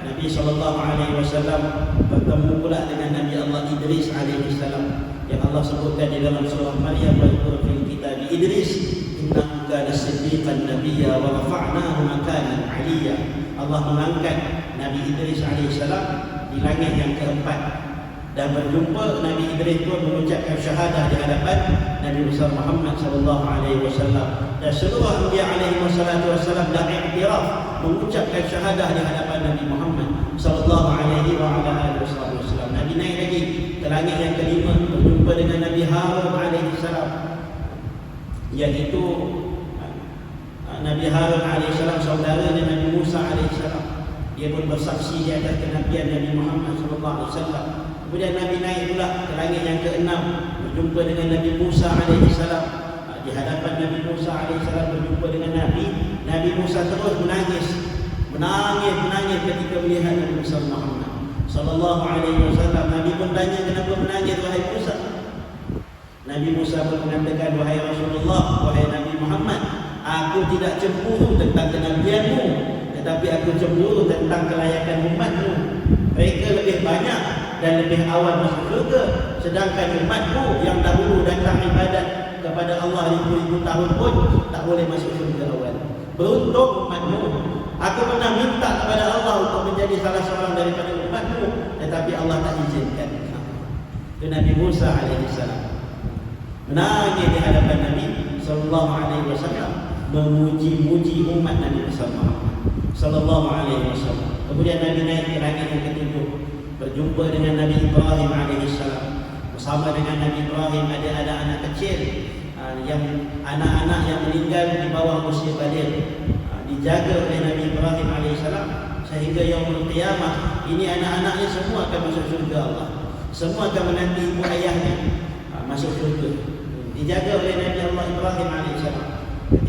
Nabi sallallahu alaihi wasallam bertemu pula dengan Nabi Allah Idris alaihi salam, yang Allah sebutkan di dalam surah Maryam, wa fil kitab Idris innahu kana siddiqan nabiyya wa rafa'nahu makanan 'aliyya. Allah mengangkat Nabi Idris alaihi salam di langit yang keempat, dan berjumpa Nabi Idris pun mengucapkan syahadah di hadapan Nabi Muhammad sallallahu alaihi wasallam, dan seluruh anbiya alaihi wasallam dah iktiraf mengucapkan syahadah di hadapan Nabi Muhammad sallallahu alaihi wa ala alihi wasallam. Nabi naik lagi ke langit yang kelima, berjumpa dengan Nabi Harun alaihi salam, iaitu Nabi Harun alaihi salam saudara Nabi Musa alaihi salam. Dia pun bersaksi di atas kenabian Nabi Muhammad sallallahu alaihi wasallam. Kemudian Nabi naik pula ke langit yang keenam, berjumpa dengan Nabi Musa alaihi salam. Di hadapan Nabi Musa alaihi salam berjumpa dengan Nabi Musa terus menangis ketika melihat Nabi Muhammad sallallahu alaihi wasallam. Nabi pun tanya, kenapa menangis wahai Musa? Nabi Musa pun mengatakan, wahai Rasulullah, wahai Nabi Muhammad, aku tidak cemburu tentang kenabianmu, tetapi aku cemburu tentang kelayakan umatmu. Mereka lebih banyak dan lebih awal masuk surga, sedangkan umatmu yang dahulu datang ibadat kepada Allah ribu-ribu tahun pun tak boleh masuk surga awal. Beruntung umatmu. Aku pernah minta kepada Allah untuk menjadi salah seorang daripada umatmu, tetapi Allah tak izinkan. Itu Nabi Musa alaihi salam menangis di hadapan Nabi sallallahu alaihi wasallam, memuji-muji umat Nabi Muhammad sallallahu alaihi wasallam. Kemudian Nabi naik ke langit yang ketujuh, berjumpa dengan Nabi Ibrahim alaihi salam. Bersama dengan Nabi Ibrahim ada anak kecil, yang anak-anak yang meninggal di bawah usia baligh, dijaga oleh Nabi Ibrahim AS sehingga yaumul qiyamah. Ini anak-anaknya semua akan masuk surga Allah, semua akan menanti ibu ayahnya masuk surga, dijaga oleh Nabi Allah Ibrahim AS.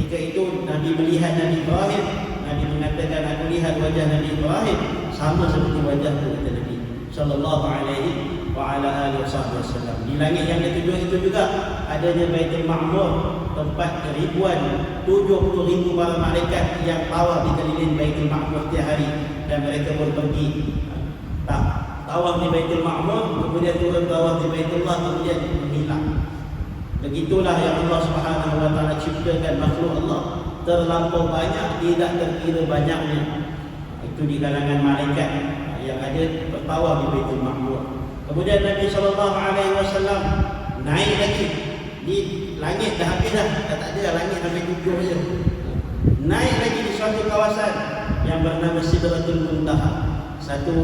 Ketika itu Nabi melihat Nabi Ibrahim, Nabi mengatakan, aku lihat wajah Nabi Ibrahim sama seperti wajahku, kata Nabi sallallahu alaihi wa ala alihi wasallam. Di langit yang ketujuh itu juga adanya Baitul Ma'mur, tempat ribuan 70,000 para malaikat yang tawaf di keliling Baitul Ma'mur setiap hari, dan mereka pun pergi tawaf di Baitul Ma'mur, kemudian turun tawaf di Baitullah, kemudian menghilang. Begitulah yang Allah Subhanahu wa taala ciptakan makhluk Allah terlampau banyak, tidak terkira banyaknya. Itu di kalangan malaikat yang ada bertawaf di Baitul Ma'mur. Kemudian Nabi SAW naik lagi di langit, dah habis dah, tak ada langit sampai 7 saja. Naik lagi di suatu kawasan yang bernama Sidratul Muntaha. Satu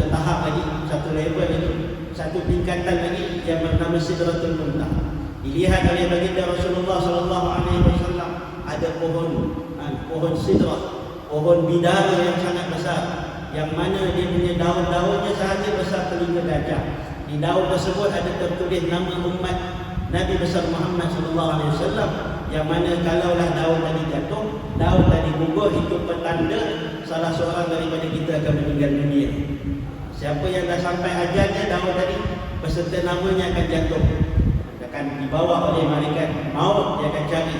tahap lagi, satu level lagi, satu tingkatan lagi yang bernama Sidratul Muntaha. Dilihat oleh baginda Rasulullah SAW ada pohon sidrah, pohon bidara yang sangat besar, yang mana dia punya daun-daunnya sahaja besar telinga gajah. Di daun tersebut ada tertulis nama umat Nabi besar Muhammad SAW, yang mana kalaulah daun tadi jatuh, daun tadi gugur, itu petanda salah seorang daripada kita akan meninggal dunia. Siapa yang dah sampai ajalnya, daun tadi beserta namanya akan jatuh, akan dibawa oleh malaikat maut. Dia akan cari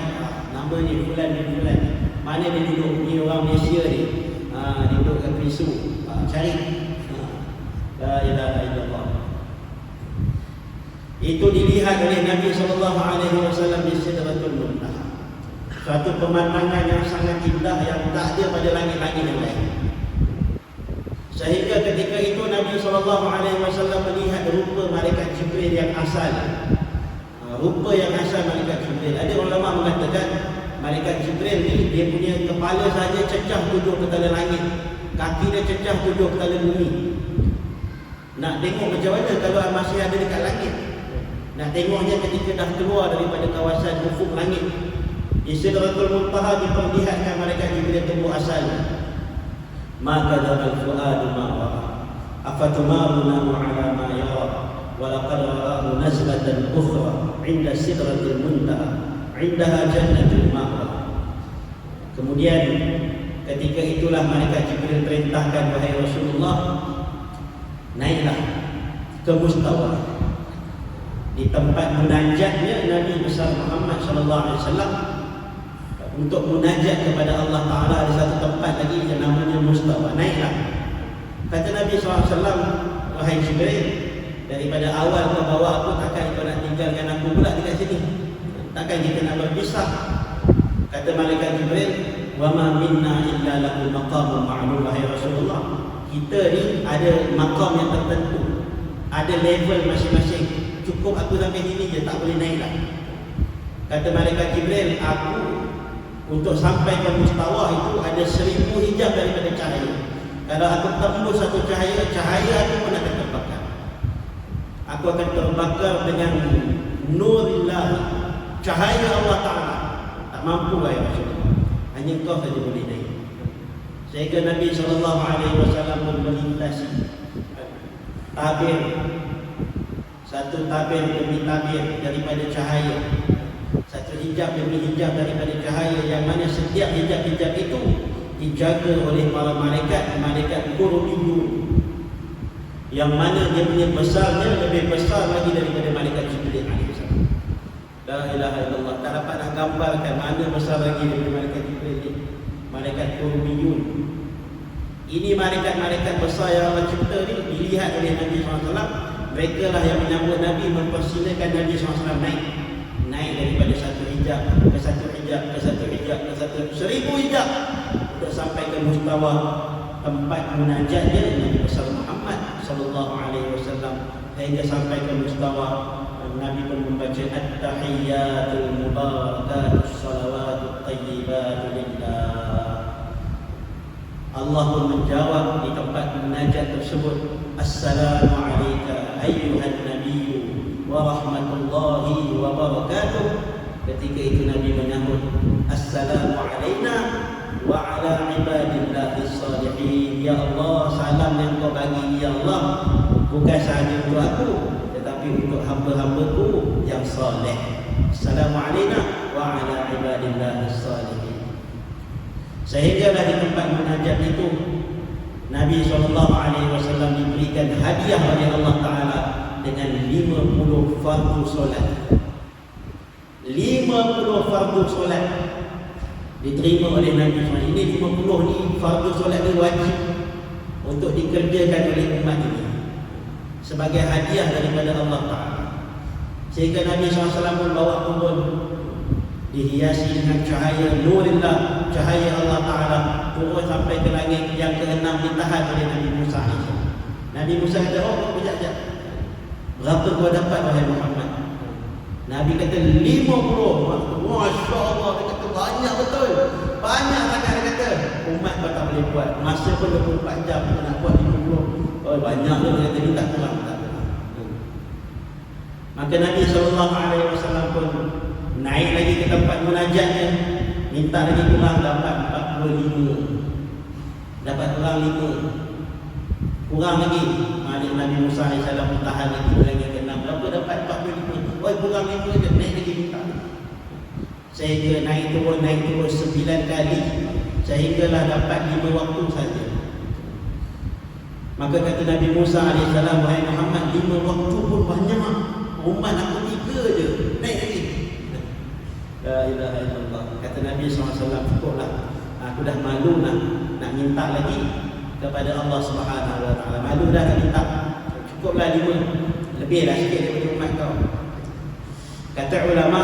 nama ni fulan ni fulan, mana dia duduk, ni orang Malaysia ni, dia duduk kat Pisu, cari. La ilaha illallah. Itu dilihat oleh Nabi SAW di Sidratul Muntaha. Suatu pemandangan yang sangat indah yang tak ada pada langit-langit yang lain. Sehingga ketika itu Nabi SAW melihat rupa malaikat Jibril yang asal. Rupa yang asal malaikat Jibril. Ada ulama mengatakan malaikat Jibril ni dia punya kepala saja cecah 7 petala langit, kaki dia cecah 7 petala bumi. Nak tengok macam mana kalau masih ada dekat langit? Nak tengoknya ketika dah keluar daripada kawasan ufuk langit. Di Sidratul Muntaha diperlihatkan malaikat Jibril temu asal. Maka dzal fuadu ma ra'a afatumaruna ala ma yara wa laqad ra'ahu nazlatan ukhra 'inda Sidratul Muntaha 'indaha jannatul ma'wa. Kemudian ketika itulah malaikat Jibril perintahkan, wahai Rasulullah, naiklah ke Mustawa. Di tempat munajatnya Nabi besar Muhammad SAW untuk munajat kepada Allah Ta'ala, ada satu tempat lagi yang namanya Mustawa. Naiklah. Kata Nabi SAW, wahai Jibril, daripada awal kau bawa aku, takkan kau nak tinggalkan aku pula dekat sini? Takkan kita nak berpisah? Kata malaikat Jibril, wa ma minna illa lahu maqamun ma'lum. Wahai Rasulullah, kita ni ada maqam yang tertentu, ada level masing-masing. Cukup aku sampai sini je, tak boleh naik lah. Kata malaikat Jibril, aku untuk sampai ke Mustawa itu ada 1000 hijab daripada cahaya. Kalau aku tembus satu cahaya, cahaya aku pun akan terbakar. Aku akan terbakar dengan nurillah, cahaya Allah Ta'ala. Tak mampu ya Rasulullah, hanya kau saja boleh naik. Sehingga Nabi SAW pun melintasi tabir, satu tabir demi tabir daripada cahaya, satu hijab demi hijab daripada cahaya, yang mana setiap hijab-hijab itu dijaga oleh para malaikat qurubiyun, yang mana dia punya besarnya lebih besar lagi daripada malaikat Jibril AS. La ilaha illallah. Tak dapat nak gambarkan mana besar lagi daripada malaikat Jibril ni. Malaikat qurubiyun. Ini malaikat-malaikat besar yang Allah cipta ni dilihat oleh Nabi SAW. Mereka lah yang menyambut Nabi, mempersilakan Nabi SAW naik daripada satu hijab ke satu hijab ke satu hijab ke satu 1000 hijab untuk sampai ke Mustawa, tempat munajatnya Nabi besar Muhammad SAW. Hingga sampai ke Mustawa, Nabi pun membaca at-tahiyyatul mubarakatus salawatut tayyibatu lillah. Allah pun menjawab di tempat munajat tersebut, assalamu alayka ayyuhan nabiyyu wa rahmatullahi wa barakatuh. Ketika itu Nabi menyambut, assalamu alayna wa ala ibadillahis salihin. Ya Allah, salam yang kau bagi ya Allah bukan sahaja untuk aku, tetapi untuk hamba-hambaku yang saleh. Wassalamu alaina wa ala ibadillahis salihin. Sehinggalah di tempat munajat itu Nabi SAW diberikan hadiah oleh Allah Ta'ala dengan 50 fardu solat. 50 fardu solat diterima oleh Nabi SAW. Ini 50 ni fardu solat ni wajib untuk dikerjakan oleh umat ini sebagai hadiah daripada Allah Ta'ala. Sehingga Nabi SAW pun bawa turun dihiasi dengan cahaya nurillah, cahaya Allah Ta'ala, turun sampai ke langit yang ke-6 ditahan oleh Nabi Musa AS. Nabi Musa kata, oh sekejap, berapa kau dapat wahai Muhammad? Nabi kata 50. Masya Allah, dia kata banyak betul, banyak sangat. Dia kata umat kau tak boleh buat, masa pun 24 jam kau nak buat 50. Oh banyak tu, dia kata ni tak kurang. Maka Nabi SAW pun naik lagi ke tempat munajatnya, minta lagi kurang, dapat 45. Dapat kurang 5. Kurang lagi, Nabi Musa AS tahan lagi lagi ke 6. Berapa dapat 45. Oh kurang 5 je, naik lagi minta. Sehingga naik turun 9 kali, sehinggalah dapat 5 waktu saja. Maka kata Nabi Musa AS, wahai Muhammad, 5 waktu pun banyak. Umat aku 3 je, naik lagi. La ilaha illallah. Kata Nabi SAW, cukuplah, aku dah malu nak minta lagi kepada Allah Subhanahu Wa Taala. Malu dah nak minta, cukuplah 5. Lebihlah sikit daripada umat kau. Kata ulama,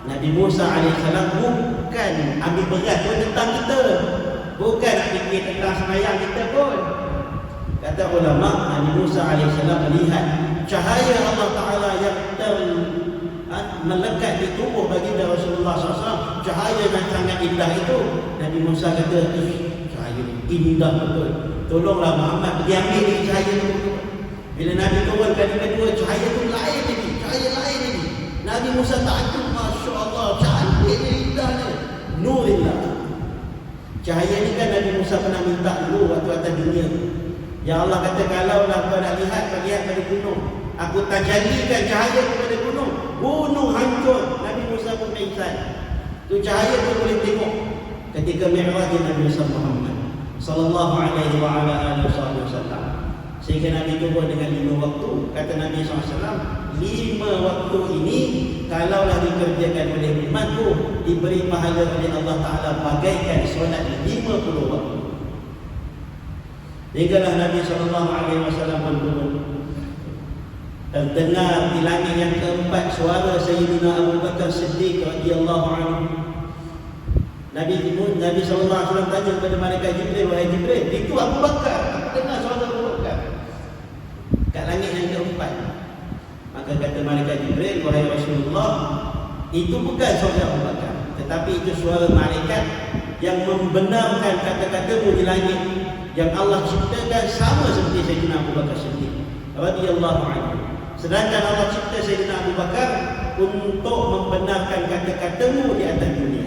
Nabi Musa AS bukan ambil berat pun tentang kita, bukan nak fikir tentang sembahyang kita pun. Kata ulama, Nabi Musa AS melihat cahaya Allah Ta'ala yang melekat di tubuh baginda Rasulullah SAW, cahaya yang sangat indah itu. Nabi Musa kata, cahaya ini indah betul, tolonglah Muhammad pergi ambil lagi cahaya itu. Bila Nabi turun kali kedua, cahaya itu lain lagi, cahaya lain lagi. Nabi Musa takjub, Masya Allah, cantiknya, indahnya, nurillah. Cahaya ini kan Nabi Musa pernah minta dulu waktu atas dunia. Ya Allah kata, kalaulah kau nak lihat, kau lihat pada gunung, aku tajallikan cahaya kepada gunung, gunung hancur. Nabi Musa pun pingsan. Tu cahaya tu boleh tengok ketika Mi'raj Nabi Muhammad sallallahu alaihi wa ala alihi wasallam. Sehingga Nabi turun dengan 5 waktu. Kata Nabi SAW, 5 waktu ini kalaulah dikerjakan oleh umatku, diberi pahala oleh Allah Ta'ala bagaikan solat 50 waktu. Hinggalah Nabi SAW pun turun. Terdengar di langit yang keempat suara Sayyidina Abu Bakar Siddiq radhiyallahu anhu. Nabi SAW tanya kepada malaikat Jibril, wahai Jibril, itu Abu Bakar? Aku dengar suara Abu Bakar kat langit yang keempat. Maka kata malaikat Jibril, wahai Rasulullah, itu bukan suara Abu Bakar, tetapi itu suara malaikat yang membenarkan kata-katamu di langit, yang Allah ciptakan sama seperti Sayyidina Abu Bakar Siddiq radhiyallahu anhu. Sedangkan Allah cipta Sayyidina Abu Bakar untuk membenarkan kata-katamu di atas dunia.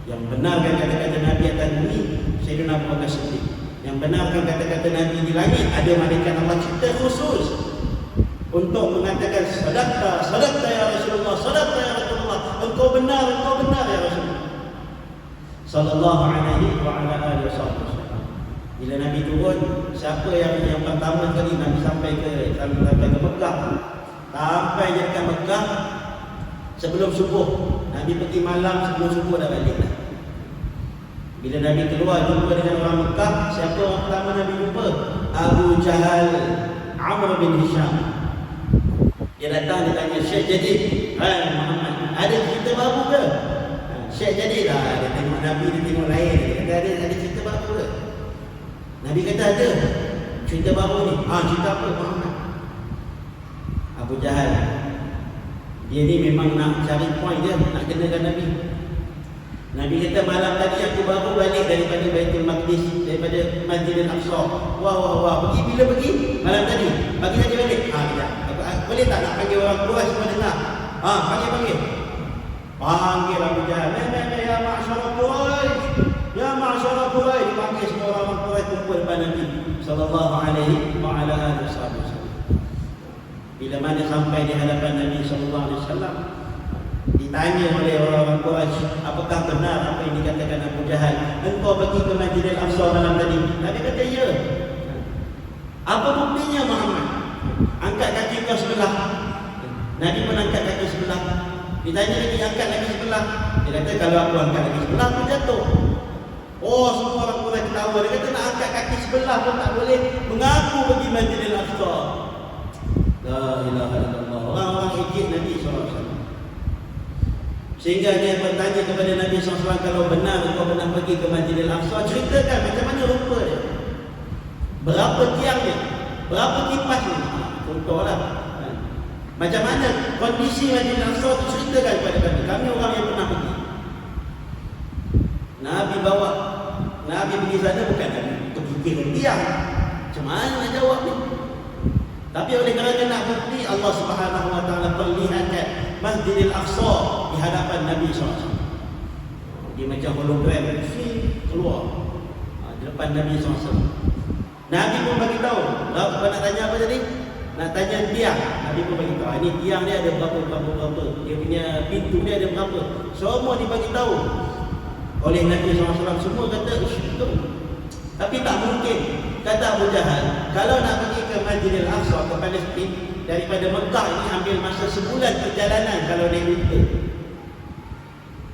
Yang benarkan kata-kata Nabi atas bumi, Sayyidina Abu Bakar Siddiq. Yang benarkan kata-kata Nabi di langit, ada malaikat Allah cipta khusus untuk mengatakan sadaqta ya Rasulullah, sadaqta ya Rasulullah, engkau benar ya Rasulullah sallallahu alaihi wa ala alihi wasallam. Bila Nabi turun, siapa yang pertama kali Nabi sampai ke Mekah. Sampai je dekat Mekah sebelum subuh. Nabi pergi malam, sebelum subuh dah balik dah. Bila Nabi keluar jumpa dengan orang Mekah, siapa orang pertama Nabi jumpa? Abu Jahal, Amr bin Hisham. Dia datang, dia tanya, Syekh Jadid, hai Muhammad, ada cerita baru ke? Syekh Jadid lah, dia tengok Nabi, dia tengok lain. Dia kata, ada cerita baru ke? Nabi kata, ada cerita baru ni. Cerita apa Muhammad? Abu Jahal, dia ni memang nak cari point dia, nak kenakan Nabi. Nabi kata, malam tadi aku baru balik daripada Baitul Maqdis, daripada Masjidil Aqsa. Wah, pergi bila pergi? Malam tadi. Pagi tadi balik? Tidak. Boleh tak nak panggil orang tua semua dengar? Panggil. Panggil Abu Jahal. Ya ma'asyara Quraisy. Ya ma'asyara Quraisy. Panggil semua orang Quraisy kumpul depan Nabi sallallahu alaihi wa ala alihi wasallam. Bila mana sampai di hadapan Nabi sallallahu alaihi wasallam, Ditanya oleh orang-orang Quraisy, apakah benar apa yang dikatakan Abu Jahal? Engkau pergi ke Masjidil Aqsa malam tadi? Nabi kata ya. Apa buktinya Muhammad? Angkat kaki kau sebelah. Nabi pun angkat kaki sebelah. Ditanya lagi, angkat lagi sebelah. Dia kata kalau aku angkat lagi sebelah aku jatuh. Oh, semua orang Quraisy ketawa. Dia kata nak angkat kaki sebelah pun tak boleh. Mengaku pergi Masjidil Aqsa. La ilaha illallah. Orang-orang ejek Nabi SAW. Sehingga dia bertanya kepada Nabi SAW, kalau benar kau pernah pergi ke Masjidil Aqsa, ceritakan macam mana rupa dia, berapa tiang dia, berapa kipas dia, contohlah, macam mana kondisi Masjidil Aqsa itu, ceritakan kepada kami orang yang pernah pergi. Nabi bawa, Nabi pergi sana bukan Nabi pergi ke tiang, macam mana nak jawab ni? Tapi oleh kerana nak bukti, Allah Subhanahu Wa Taala perlihatkan Masjidil Aqsa di hadapan Nabi SAW. Dia macam hologram keluar di depan Nabi SAW. Nabi pun bagi tahu. Kau nak tanya apa tadi? Nak tanya tiang. Nabi pun bagi tahu. Ini tiang dia ada berapa. Dia punya pintu dia ada berapa. Semua dibagi tahu oleh Nabi SAW. Semua kata betul. Tapi tak mungkin, kata Abu Jahal, kalau nak pergi ke Masjidil Aqsa, ke Palestin, daripada Mekah ini ambil masa sebulan perjalanan kalau naik unta.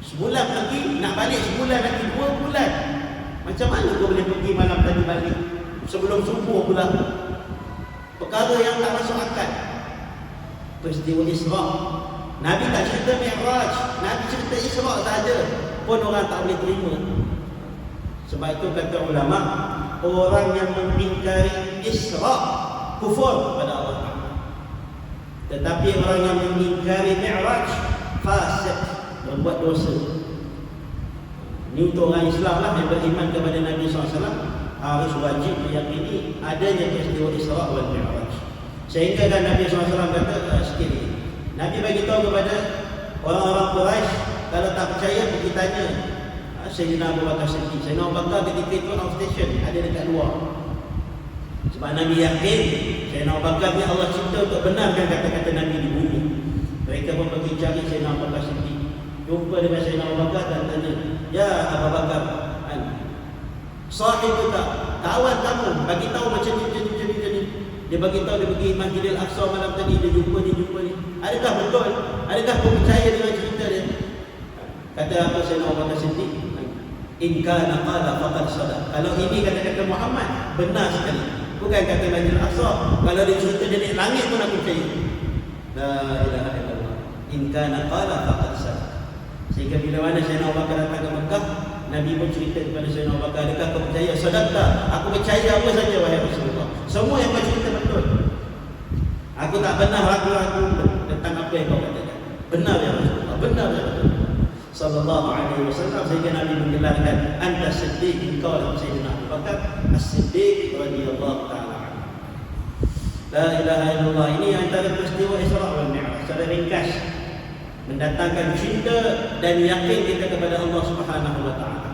Sebulan pergi, nak balik sebulan lagi, 2 bulan. Macam mana kau boleh pergi malam tadi balik sebelum subuh pula? Perkara yang tak masuk akal. Peristiwa Isra', Nabi tak cerita Mi'raj, Nabi cerita Isra' saja, pun orang tak boleh terima. Sebab itu kata ulama, orang yang mengingkari Isra' kufur kepada Allah. Tetapi orang yang mengingkari Mi'raj fasik, berbuat dosa. Ini untuk orang Islam lah yang beriman kepada Nabi SAW, harus wajib meyakini adanya peristiwa Isra' wal Mi'raj. Sehingga kan Nabi SAW kata sikit ni, Nabi bagi tahu kepada orang-orang Quraisy, kalau tak percaya pergi tanya Sayyidina Abu Bakar Siddiq. Sayyidina Abu Bakar ketika itu outstation, ada dekat luar. Sebab Nabi yakin Sayyidina Abu Bakar ni Allah cipta untuk benarkan kata-kata Nabi di bumi. Mereka pun pergi cari Sayyidina Abu Bakar Siddiq. Jumpa dengan Sayyidina Abu Bakar dan tanya, ya Abu Bakar, sahib kita, kawan kamu bagi tahu macam ni. Dia bagi tahu dia pergi Masjidil Aqsa malam tadi, dia jumpa ni. Adakah betul? Adakah kau percaya dengan cerita dia? Kata apa Sayyidina Abu Bakar Siddiq? In kana qala faqad sadaq. Kalau ini kata-kata Muhammad, benar sekali. Bukan kata Masjidil Aqsa. Kalau dia cerita dia naik langit pun aku percaya. La ilaha illallah. In kana qala faqad sadaq. Sehingga bila mana Sayyidina Abu Bakar datang ke Mekah, Nabi pun cerita kepada Sayyidina Abu Bakar, adakah kau percaya? Sadaqta. Aku percaya apa saja wahai Rasulullah. Semua yang kau cerita betul. Aku tak pernah ragu-ragu tentang apa yang kau katakan. Benar ya Rasulullah. Benar ya Rasulullah sallallahu alaihi wasallam. Sehingga Nabi menggelarkan anta siddiq, engkau lah Sayyidina Abu Bakar as-Siddiq radhiyallahu ta'ala anhu. La ilaha illallah. Ini antara peristiwa Isra' wal Mi'raj secara ringkas, mendatangkan cinta dan yakin kita kepada Allah Subhanahu wa taala,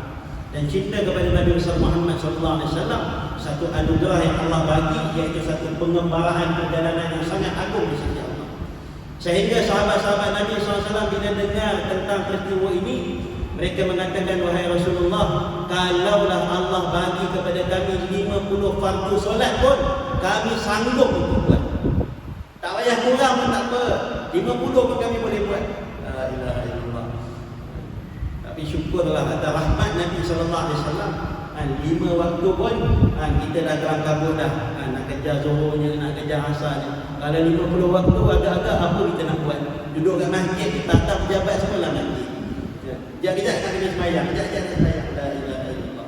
dan cinta kepada Nabi Muhammad sallallahu alaihi wasallam, satu anugerah yang Allah bagi, iaitu satu pengembaraan perjalanan yang sangat agung di sisi Allah. Sehingga sahabat-sahabat Nabi SAW bila dengar tentang peristiwa ini, mereka mengatakan, wahai Rasulullah, kalaulah Allah bagi kepada kami 50 fardu solat pun, kami sanggup untuk buat. Tak payah kurang pun tak apa, 50 pun kami boleh buat. La ilaha illallah. Tapi syukurlah atas rahmat Nabi SAW, 5 waktu pun kita dah kelang kabut dah. Nak kejar zuhurnya, nak kejar asarnya. Kalau 50 waktu agak-agak apa kita nak buat? Duduk kat masjid, tatap pejabat sekolah nanti. Sekejap-kejap nak kena sembahyang, sekejap-kejap nak sembahyang. La ilaha illallah.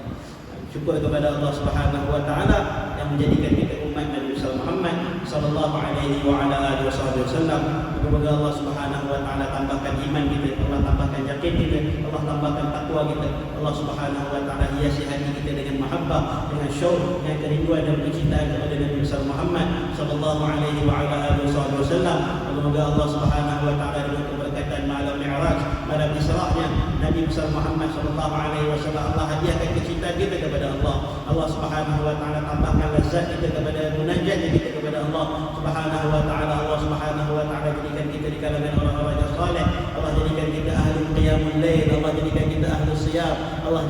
Syukur kepada Allah Subhanahu wa taala yang menjadikan kita umat Nabi Muhammad sallallahu alaihi wa ala alihi wasallam. Semoga Allah Subhanahu wa taala tambahkan iman kita, Allah tambahkan yakin kita, Allah tambahkan takwa kita. Allah Subhanahu wa taala hiasi hati kita dengan mahabbah, dengan syauq, dengan kerinduan dan kecintaan kepada Nabi Muhammad sallallahu alaihi wa ala alihi wasallam. Semoga Allah Subhanahu wa taala dengan keberkatan malam Mi'raj, malam Isra'-nya Nabi Muhammad sallallahu alaihi wasallam, Allah hadiahkan kecintaan kita kepada Allah. Allah Subhanahu wa taala tambahkan lezat kita kepada munajat kita kepada Allah Subhanahu wa taala. Allah Subhanahu wa taala jadikan kita di kalangan orang-orang yang saleh. Allah jadikan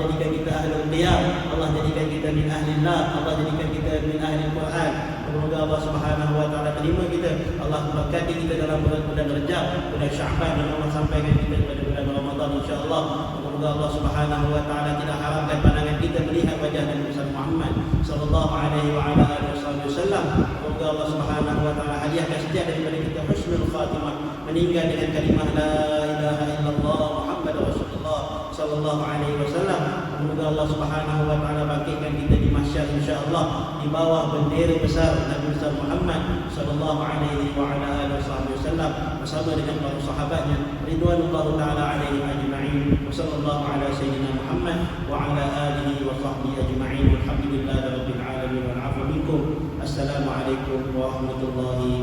jadikan kita ahlul qiyam, Allah jadikan kita min ahlillah, Allah jadikan kita min ahlil Quran. Semoga Allah Subhanahu wa taala terima kita. Allah berkati kita dalam bulan Rajab, bulan Syaban, dan Allah sampaikan kita pada bulan Ramadan insya-Allah. Semoga Allah Subhanahu wa taala tidak haramkan pandangan kita melihat wajah Nabi Muhammad sallallahu alaihi wa ala alihi wasallam. Semoga Allah Subhanahu wa taala hadiahkan setiap daripada kita husnul khatimah, meninggal dengan kalimah la ilaha illallah Muhammadur Rasulullah sallallahu alaihi wasallam. Semoga Allah Subhanahu wa taala bangkitkan kita di mahsyar insyaallah di bawah bendera besar Nabi Muhammad sallallahu alaihi wa ala alihi wasallam bersama dengan para sahabatnya ridwanullah taala alaihim ajma'in. Wassallallahu ala sayyidina Muhammad wa ala alihi wa sahbihi ajma'in. Walhamdulillahirabbil alamin wal 'afwu minkum. Assalamualaikum warahmatullahi